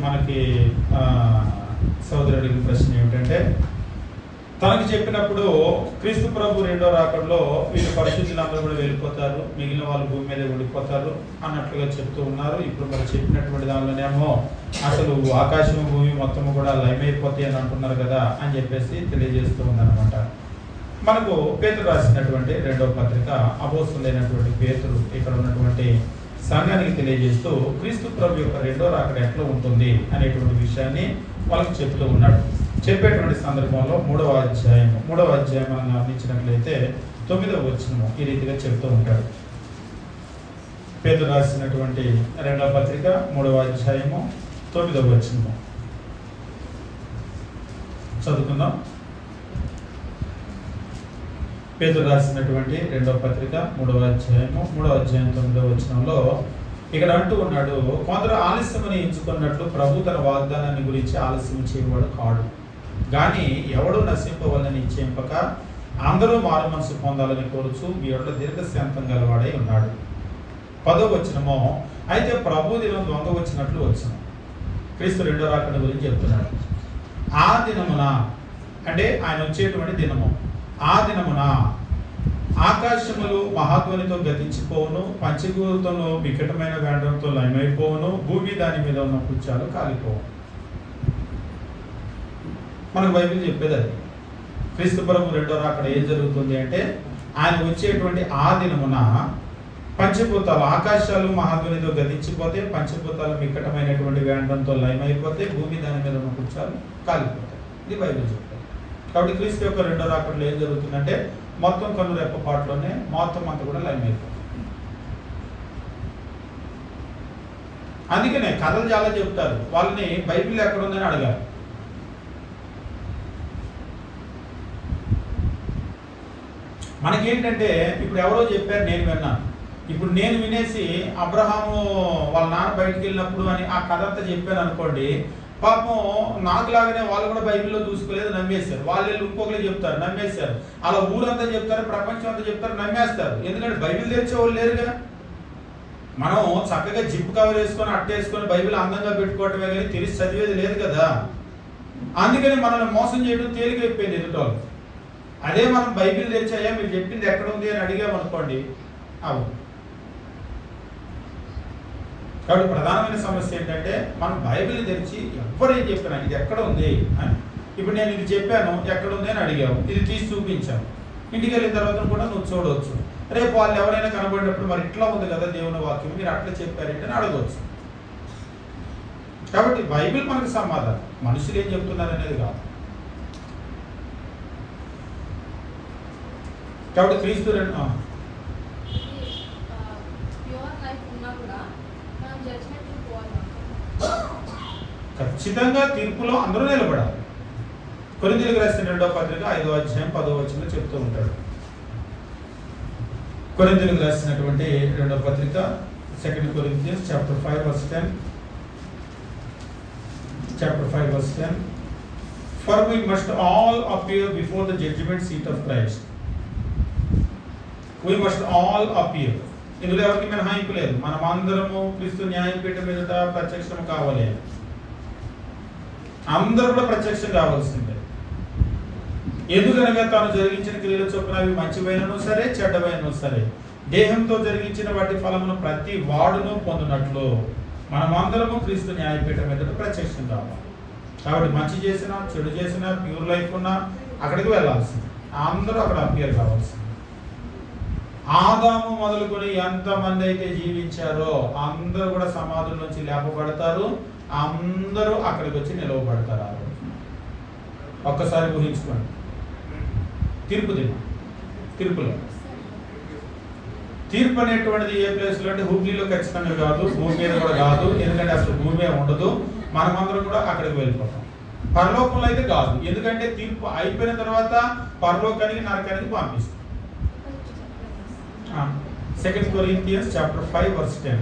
మనకి సోదరుడికి ప్రశ్న ఏమిటంటే, తనకు చెప్పినప్పుడు క్రీస్తు ప్రభు రెండో రాకడలో వీళ్ళు పరిశుద్ధులందరూ కూడా వెళ్ళిపోతారు, మిగిలిన వాళ్ళు భూమి మీద ఉండిపోతారు అన్నట్లుగా చెప్తూ ఉన్నారు. ఇప్పుడు మరి చెప్పినటువంటి దానిలోనేమో అసలు ఆకాశం భూమి మొత్తం కూడా లయమైపోతాయి అని అంటున్నారు కదా అని చెప్పేసి తెలియజేస్తూ ఉందన్నమాట. మనకు పేతురు రాసినటువంటి రెండవ పత్రిక అపోస్తలుడైనటువంటి పేతురు ఇక్కడ ఉన్నటువంటి సంఘానికి తెలియజేస్తూ క్రీస్తు ప్రభు యొక్క రెండో రాకడ ఎట్లా ఉంటుంది అనేటువంటి విషయాన్ని వాళ్ళకి చెప్తూ ఉన్నాడు. చెప్పేటువంటి సందర్భంలో మూడవ అధ్యాయం మనం గమనించినట్లయితే 9వ వచనము ఈ రీతిగా చెప్తూ ఉంటాడు. పేతురు రాసినటువంటి రెండవ పత్రిక 3వ అధ్యాయము 9వ వచనము చదువుకుందాం. పేతురు రాసినటువంటి రెండవ పత్రిక 3వ అధ్యాయం 9వ వచనంలో ఇక్కడ అంటూ ఉన్నాడు, కొందరు ఆలస్యమని ఎంచుకున్నట్లు ప్రభు తన వాగ్దానాన్ని గురించి ఆలస్యం చేయవాడు కాడు, కానీ ఎవడు నశింపవాలని నిశ్చయింపక అందరూ మారు మనసు పొందాలని కోరుచు మీ యొక్క దీర్ఘశాంతం గలవాడై ఉన్నాడు. 10వ వచనమో, అయితే ప్రభు దినం దొంగ వచ్చినట్లు వచ్చును. క్రీస్తు రెండో రాకడ గురించి చెప్తున్నాడు. ఆ దినమున అంటే ఆయన వచ్చేటువంటి దినము, ఆ దినమున ఆకాశములు మహాధ్వనితో గతించిపోవును, పంచభూతములు వికటమైన వేండ్రంతో లయమైపోవును, భూమి దాని మీద ఉన్న పుచ్చాలు కాలిపోవును. మనకు బైబిల్ చెప్పేది అది. క్రీస్తు ప్రభు రెండో రాకడ ఏం జరుగుతుంది అంటే, ఆయన వచ్చేటువంటి ఆ దినమున పంచభూతాలు ఆకాశాలు మహాధ్వనితో గతించిపోతే, పంచభూతాలు వికటమైనటువంటి వేండ్రంతో లయమైపోతే, భూమి దాని మీద ఉన్న పుచ్చాలు కాలిపోతాయి. ఇది బైబిల్ చెప్పేది. కాబట్టి క్రీస్తు యొక్క రెండో రాకడలో ఏం జరుగుతుందంటే, మొత్తం కన్ను రెప్పపాటులోనే మొత్తం అంతా కూడా లయమైపోతుంది. అందుకనే కథలు చాలా చెప్తారు, వాళ్ళని బైబిల్ ఎక్కడ ఉందని అడగాలి. మనకేంటంటే ఇప్పుడు ఎవరో చెప్పారు, నేను విన్నాను. ఇప్పుడు నేను వినేసి అబ్రహాము వాళ్ళ నాన్న బయటికి వెళ్ళినప్పుడు అని ఆ కథ అంతా చెప్పాను అనుకోండి, పాపం నాకులాగానే వాళ్ళు కూడా బైబిల్లో చూసుకోలేదు, నమ్మేశారు. వాళ్ళు ఇంకొకరు చెప్తారు, నమ్మేశారు. అలా ఊరంతా చెప్తారు, ప్రపంచం అంతా చెప్తారు, నమ్మేస్తారు. ఎందుకంటే బైబిల్ తెచ్చేవాళ్ళు లేరుగా. మనం చక్కగా జిప్ కవర్ వేసుకొని అట్టేసుకొని బైబిల్ అందంగా పెట్టుకోవటమే కానీ తెలిసి చదివేది లేదు కదా. అందుకని మనల్ని మోసం చేయడం తేలికైపోయింది ఎదుటోళ్ళు. అదే మనం బైబిల్ తెచ్చాయా మీరు చెప్పింది ఎక్కడ ఉంది అని అడిగామనుకోండి, అవును. కాబట్టి ప్రధానమైన సమస్య ఏంటంటే, మనం బైబిల్ తెరిచి ఎవరు ఏం చెప్పినా ఇది ఎక్కడ ఉంది అని. ఇప్పుడు నేను ఇది చెప్పాను, ఎక్కడ ఉంది అని అడిగావు, ఇది తీసి చూపించాను. ఇంటికి వెళ్ళిన తర్వాత కూడా నువ్వు చూడవచ్చు. రేపు వాళ్ళు ఎవరైనా కనబడినప్పుడు మరి ఇట్లా ఉంది కదా దేవుని వాక్యం, మీరు అట్లా చెప్పారేంటి అని అడగవచ్చు. కాబట్టి బైబిల్ మనకు సమాధానం, మనుషులు ఏం చెప్తున్నారు అనేది కాదు. కాబట్టి క్రీస్తు ఖచ్చితంగా తీర్పులో అందరూ నిలబడాలి. కొరింథీయులకు రాసిన రెండవ పత్రిక 5వ అధ్యాయం 10వ వచనంలో చెప్తూ ఉంటాడు. కొరింథీయులకు రాసినటువంటి రెండవ పత్రిక 2 Corinthians chapter 5 verse 10. For we must all appear before the judgment seat of Christ. We must all appear. ఇందులో ఎవరికి మినహాయింపు లేదు. మనం అందరము క్రీస్తు న్యాయపీఠం ఎదుట ప్రత్యక్షం కావాలి. అందరూ కూడా ప్రత్యక్షం కావాల్సిందే. ఎందుకనగా తాను జరిగించిన క్రియల చొప్పున అవి మంచివైనను సరే చెడ్డవైనను సరే దేహంతో జరిగించిన వాటి ఫలమును ప్రతి వాడును పొందినట్లు మనమందరము క్రీస్తు న్యాయపీఠం ఎదుట ప్రత్యక్షం కావాలి. కాబట్టి మంచి చేసినా చెడు చేసినా ప్యూర్ లైఫ్ ఉన్నా అక్కడికి వెళ్ళాల్సింది. అందరూ అక్కడ అపియర్ కావాల్సింది. ఆదాము మొదలుకొని ఎంతమంది అయితే జీవించారో అందరూ కూడా సమాధుల నుంచి లేపబడతారు, అందరూ అక్కడికి వచ్చి నిలవబడతారు. ఆ రోజు ఒక్కసారి ఊహించుకోండి. తీర్పులో తీర్పు అనేటువంటిది ఏ ప్లేస్లో అంటే హుబ్లీలో ఖచ్చితంగా కాదు, భూమి మీద కూడా కాదు. ఎందుకంటే అసలు భూమి ఉండదు. మనమందరం కూడా అక్కడికి వెళ్ళిపోతాం. పరలోకంలో అయితే కాదు, ఎందుకంటే తీర్పు అయిపోయిన తర్వాత పరలోకానికి నరకానికి పంపిస్తాం. 2 Corinthians chapter 5 verse 10.